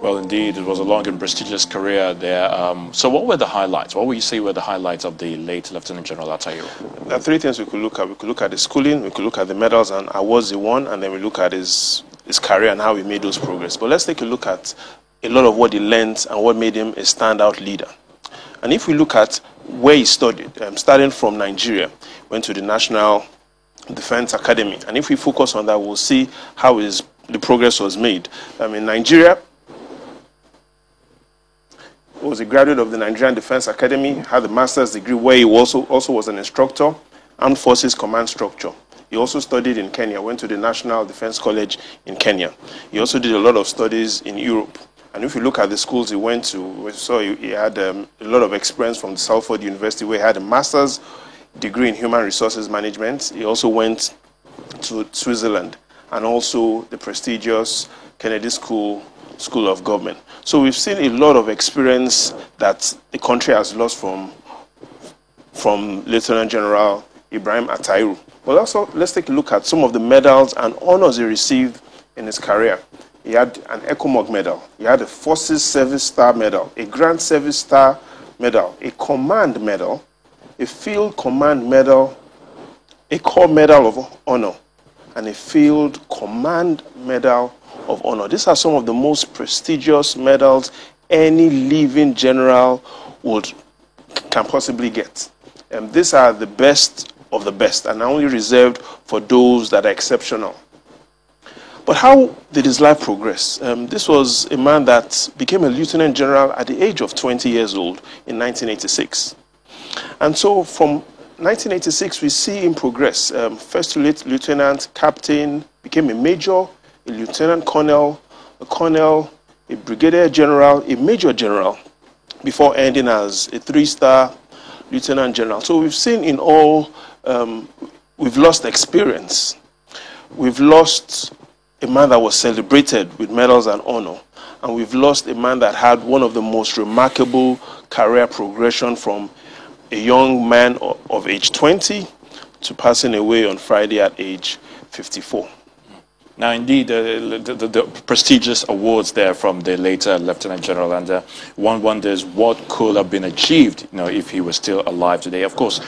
Well, indeed, it was a long and prestigious career there. So what were the highlights? What would you say were the highlights of the late Lieutenant General Attahiru? There are three things we could look at. We could look at the schooling, we could look at the medals and awards he won, and then we look at his career and how he made those progress. But let's take a look at a lot of what he learned and what made him a standout leader. And if we look at where he studied, starting from Nigeria, went to the National Defense Academy. And if we focus on that, we'll see how the progress was made. In Nigeria, he was a graduate of the Nigerian Defense Academy, had a master's degree where he also was an instructor, Armed Forces Command Structure. He also studied in Kenya, went to the National Defense College in Kenya. He also did a lot of studies in Europe. And if you look at the schools he went to, we saw he had a lot of experience from the Salford University, where he had a master's degree in human resources management. He also went to Switzerland and also the prestigious Kennedy School of Government. So we've seen a lot of experience that the country has lost from Lieutenant General Ibrahim Attahiru. But also, let's take a look at some of the medals and honors he received in his career. He had an ECOMOG medal. He had a Forces Service Star Medal, a Grand Service Star Medal, a Command Medal, a Field Command Medal, a Corps Medal of Honor, and a Field Command Medal of Honor. These are some of the most prestigious medals any living general can possibly get. These are the best of the best and are only reserved for those that are exceptional. But how did his life progress? This was a man that became a lieutenant general at the age of 20 years old in 1986. And so from 1986, we see him progress. First lieutenant, captain, became a major, a lieutenant colonel, a brigadier general, a major general, before ending as a 3-star lieutenant general. So we've seen in all, we've lost experience. We've lost a man that was celebrated with medals and honor. And we've lost a man that had one of the most remarkable career progression from a young man of age 20 to passing away on Friday at age 54. Now, indeed, the prestigious awards there from the later Lieutenant General, and one wonders what could have been achieved, if he was still alive today. Of course,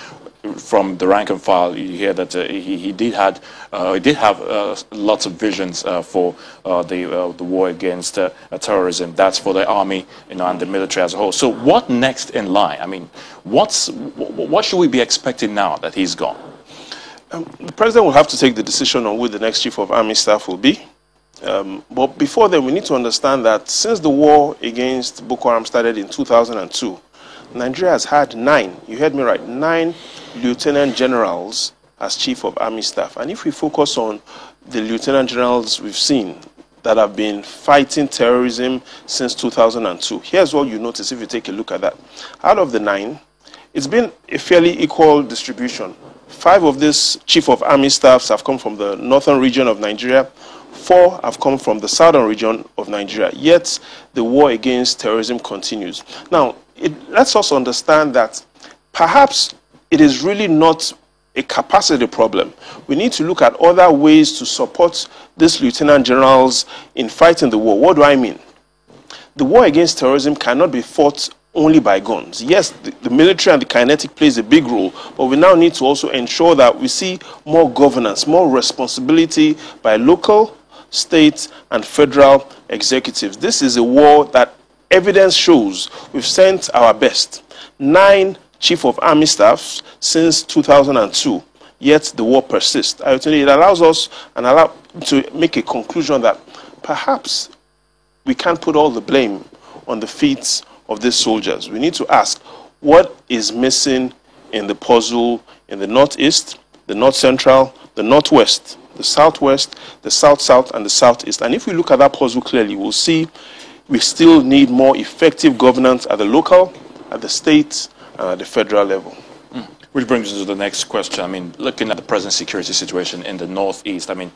from the rank and file, you hear that he did have lots of visions for the war against terrorism. That's for the army, and the military as a whole. So, what next in line? I mean, what should we be expecting now that he's gone? The president will have to take the decision on who the next chief of army staff will be. But before then, we need to understand that since the war against Boko Haram started in 2002, Nigeria has had 9, you heard me right, 9 lieutenant generals as chief of army staff. And if we focus on the lieutenant generals we've seen that have been fighting terrorism since 2002, here's what you notice if you take a look at that. Out of the 9, it's been a fairly equal distribution. 5 of these chief of army staffs have come from the northern region of Nigeria. 4 have come from the southern region of Nigeria. Yet the war against terrorism continues. Now, it lets us understand that perhaps it is really not a capacity problem. We need to look at other ways to support these lieutenant generals in fighting the war. What do I mean? The war against terrorism cannot be fought only by guns. Yes, the military and the kinetic plays a big role, but we now need to also ensure that we see more governance, more responsibility by local, state, and federal executives. This is a war that evidence shows we've sent our best. 9 chief of army staffs since 2002, yet the war persists. It allows us to make a conclusion that perhaps we can't put all the blame on the feet of these soldiers. We need to ask, what is missing in the puzzle in the northeast, the north central, the northwest, the southwest, the south-south, and the southeast? And if we look at that puzzle clearly, we'll see we still need more effective governance at the local, at the state, and at the federal level. Which brings us to the next question. I mean, looking at the present security situation in the northeast, I mean,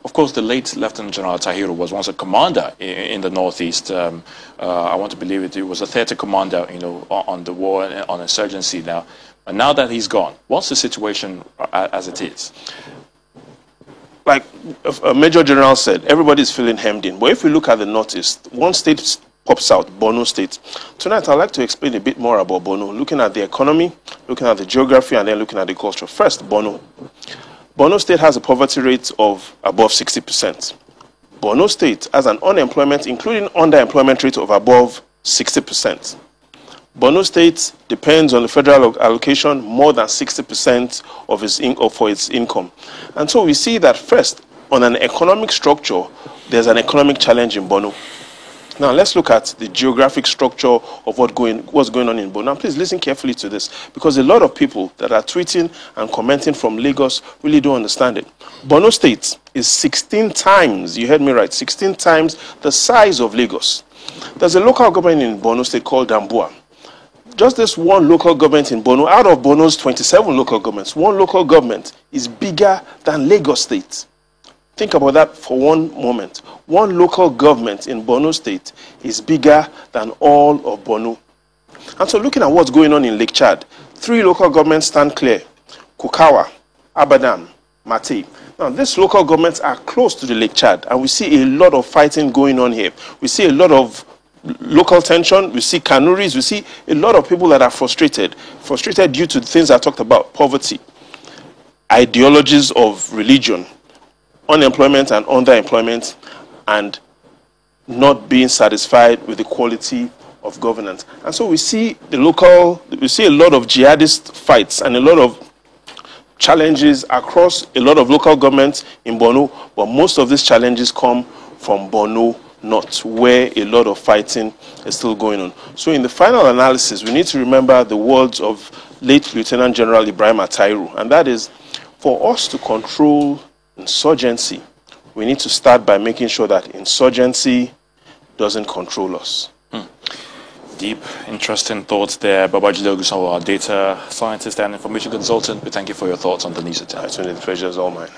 of course, the late Lieutenant General Attahiru was once a commander in the northeast. I want to believe it was a theater commander, on the war and on insurgency now. And now that he's gone, what's the situation as it is? Like a Major General said, everybody is feeling hemmed in. But if we look at the Northeast, one state pops out, Borno State. Tonight, I'd like to explain a bit more about Borno, looking at the economy, looking at the geography, and then looking at the culture. First, Borno. Borno State has a poverty rate of above 60%. Borno State has an unemployment, including underemployment rate of above 60%. Borno State depends on the federal allocation more than 60% for its income. And so we see that first, on an economic structure, there's an economic challenge in Borno. Now let's look at the geographic structure of what's going on in Borno. Now please listen carefully to this, because a lot of people that are tweeting and commenting from Lagos really don't understand it. Borno State is 16 times, you heard me right, 16 times the size of Lagos. There's a local government in Borno State called Dambuwa. Just this one local government in Borno, out of Borno's 27 local governments, one local government is bigger than Lagos State. Think about that for one moment. One local government in Borno State is bigger than all of Borno. And so looking at what's going on in Lake Chad, 3 local governments stand clear: Kukawa, Abadam, Mate. Now, these local governments are close to the Lake Chad, and we see a lot of fighting going on here. We see a lot of local tension, we see Kanuris, we see a lot of people that are frustrated due to the things I talked about: poverty, ideologies of religion, unemployment and underemployment, and not being satisfied with the quality of governance. And so we see a lot of jihadist fights and a lot of challenges across a lot of local governments in Borno, but most of these challenges come from Borno North, where a lot of fighting is still going on. So in the final analysis, we need to remember the words of late Lieutenant General Ibrahim Attairu, and that is, for us to control insurgency, we need to start by making sure that insurgency doesn't control us. Deep, interesting thoughts there. Babajide Ogunsanwo, our data scientist and information consultant. We thank you for your thoughts on the news attack. The pleasure is all mine.